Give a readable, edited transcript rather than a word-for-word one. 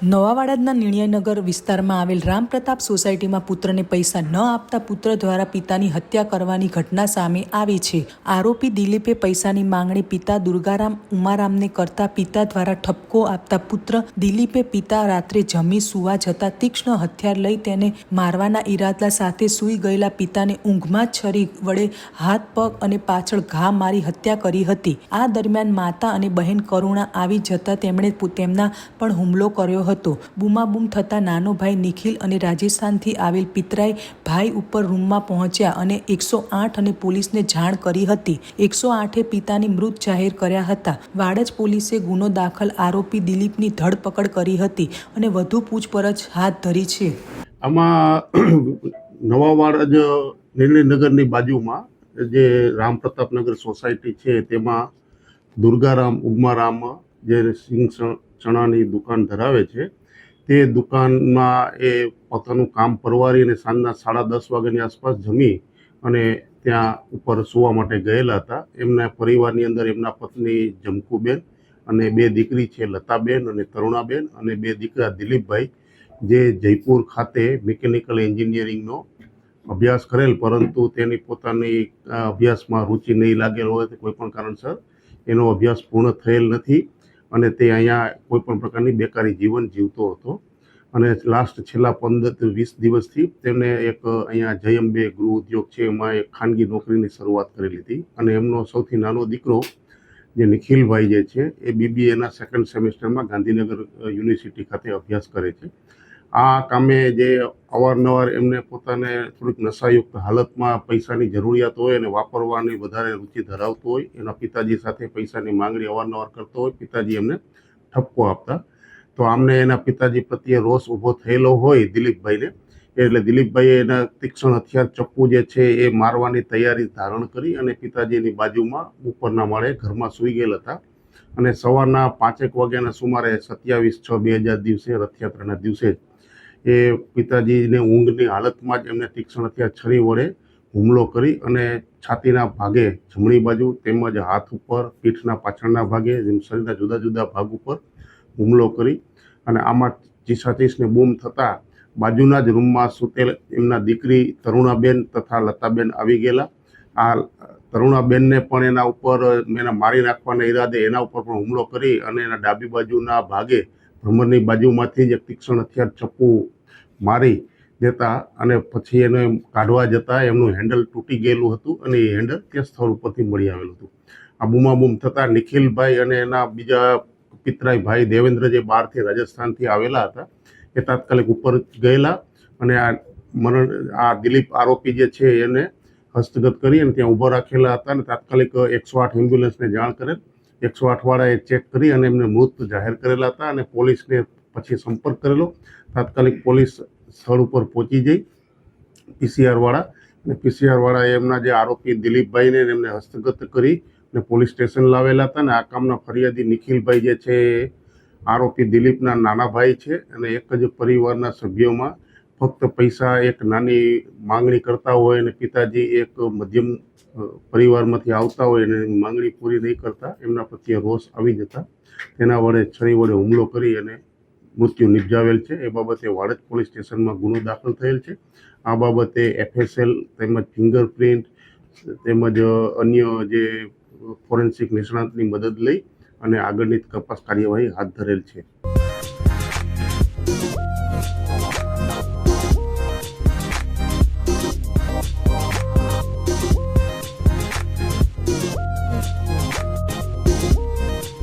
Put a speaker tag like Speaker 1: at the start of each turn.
Speaker 1: નવાવાડાના નિણ્યનગર વિસ્તારમાં આવેલ રામપ્રતાપ સોસાયટીમાં પુત્રને પૈસા ન આપતા પુત્ર દ્વારા પિતાની હત્યા કરવાની ઘટના સામે આવી છે। આરોપી દિલીપે પૈસાની માંગણી પિતા દુર્ગારામ ઉમારામને કરતા પિતા દ્વારા ઠપકો આપતા પુત્ર દિલીપે પિતા રાત્રે જમી સુવા જતા તીક્ષ્ણ હથિયાર લઈ તેને મારવાના ઈરાદા સાથે સૂઈ ગયેલા પિતાને ઊંઘમાં છરી વડે હાથ પગ અને પાછળ ઘા મારી હત્યા કરી હતી। આ દરમિયાન માતા અને બહેન કરુણા આવી જતા તેમણે તેમના પણ હુમલો કર્યો હતો। બૂમાબૂમ થતા નાનો ભાઈ નિખિલ અને રાજસ્થાનથી આવેલ પિતરાઈ ભાઈ ઉપર રૂમમાં પહોંચ્યા અને 108 અને પોલીસને જાણ કરી હતી। 108એ પિતાની મૃત જાહેર કર્યા હતા। વાડજ પોલીસે ગુનો દાખલ આરોપી દિલીપની ધરપકડ કરી હતી અને વધુ પૂછપરછ હાથ ધરી છે।
Speaker 2: આમાં નવા વાડજ નિર્ણયનગરની બાજુમાં જે રામપ્રતાપનગર સોસાયટી છે તેમાં દુર્ગારામ ઉગમારામ જે સિંગ ચણાની દુકાન ધરાવે છે તે દુકાનમાં એ પોતાનું કામ પરવારી અને સાંજના 10:30 વાગ્યાની આસપાસ જમી અને ત્યાં ઉપર સુવા માટે ગયેલા હતા। એમના પરિવારની અંદર એમના પત્ની જમકુબેન અને 2 દીકરી છે લતાબેન અને તરુણાબેન અને 2 દીકરા દિલીપભાઈ જે જયપુર ખાતે મિકેનિકલ એન્જિનિયરિંગનો અભ્યાસ કરેલ પરંતુ તેની પોતાની અભ્યાસમાં રુચિ નહીં લાગેલ હોય તો કોઈ પણ કારણસર એનો અભ્યાસ પૂર્ણ થયેલ નથી અને તે અહીંયા કોઈ પણ પ્રકારની બેકારી જીવન જીવતો હતો અને લાસ્ટ છેલ્લા 15-20 દિવસથી તેમને એક અહીંયા જયંબે ગૃહ ઉદ્યોગ છે એમાં એક ખાનગી નોકરીની શરૂઆત કરેલી હતી અને એમનો સૌથી નાનો દીકરો જે નિખિલભાઈ જે છે એ BBAના 2nd સેમેસ્ટરમાં ગાંધીનગર યુનિવર્સિટી ખાતે અભ્યાસ કરે છે। આ કામે જે અવારનવાર એમને પોતાને થોડીક નશાયુક્ત હાલતમાં પૈસાની જરૂરિયાત હોય અને વાપરવાની વધારે રુચિ ધરાવતો હોય એના પિતાજી સાથે પૈસાની માંગણી અવારનવાર કરતો હોય પિતાજી એમને ઠપકો આપતા તો આમને એના પિતાજી પ્રત્યે રોષ ઊભો થયેલો હોય દિલીપભાઈને એટલે દિલીપભાઈએ એના તીક્ષ્ણ હથિયાર ચપ્પુ જે છે એ મારવાની તૈયારી ધારણ કરી અને પિતાજીની બાજુમાં ઉપરના માળે ઘરમાં સૂઈ ગયેલ હતા અને સવારના 5 વાગ્યાના સુમારે 27/6/2000 દિવસે રથયાત્રાના દિવસે એ પિતાજીને ઊંઘની હાલતમાં જ એમને તીક્ષ્ણ હથિયાર છરી વડે હુમલો કરી અને છાતીના ભાગે જમણી બાજુ તેમજ હાથ ઉપર પીઠના પાછળના ભાગે શરીરના જુદા જુદા ભાગ ઉપર હુમલો કરી અને આમાં ચીસાચીસને બૂમ થતાં બાજુના જ રૂમમાં સૂતેલ એમના દીકરી તરુણાબેન તથા લતાબેન આવી ગયેલા। આ તરુણાબેનને પણ એના ઉપર એના મારી નાખવાના ઈરાદે એના ઉપર પણ હુમલો કરી અને એના ડાબી બાજુના ભાગે ભ્રમરની બાજુમાંથી જ એક તીક્ષ્ણ હથિયાર ચપ્પુ મારી દેતા અને પછી એને કાઢવા જતાં એમનું હેન્ડલ તૂટી ગયેલું હતું અને એ હેન્ડલ તે સ્થળ ઉપરથી મળી આવેલું હતું। આ બૂમાબૂમ થતાં નિખિલભાઈ અને એના બીજા પિતરાઈ ભાઈ દેવેન્દ્ર જે બહારથી રાજસ્થાનથી આવેલા હતા એ તાત્કાલિક ઉપર ગયેલા અને આ દિલીપ આરોપી જે છે એને હસ્તગત કરી અને ત્યાં ઊભા રાખેલા હતા અને તાત્કાલિક 108 એમ્બ્યુલન્સને જાણ કરેલ। 108 વાળાએ ચેક કરી અને એમને મૃત જાહેર કરેલા હતા અને પોલીસને પછી સંપર્ક કરેલો। તાત્કાલિક પોલીસ સ્થળ ઉપર પહોંચી જઈ PCR વાળા અને PCR વાળાએ એમના જે આરોપી દિલીપભાઈને એમને હસ્તગત કરી અને પોલીસ સ્ટેશન લાવેલા હતા અને આ કામના ફરિયાદી નિખિલભાઈ જે છે આરોપી દિલીપના નાના ભાઈ છે અને એક જ પરિવારના સભ્યોમાં ફક્ત પૈસા એક નાની માંગણી કરતા હોય અને પિતાજી એક મધ્યમ પરિવારમાંથી આવતા હોય અને માંગણી પૂરી નહીં કરતા એમના પ્રત્યે રોષ આવી જતા તેના વડે છરી વડે હુમલો કરી અને મૃત્યુ નિપજાવેલ છે। એ બાબતે વાડજ પોલીસ સ્ટેશનમાં ગુનો દાખલ થયેલ છે। આ બાબતે FSL તેમજ ફિંગરપ્રિન્ટ તેમજ અન્ય જે ફોરેન્સિક નિષ્ણાતની મદદ લઈ અને આગળની તપાસ કાર્યવાહી હાથ ધરેલ છે।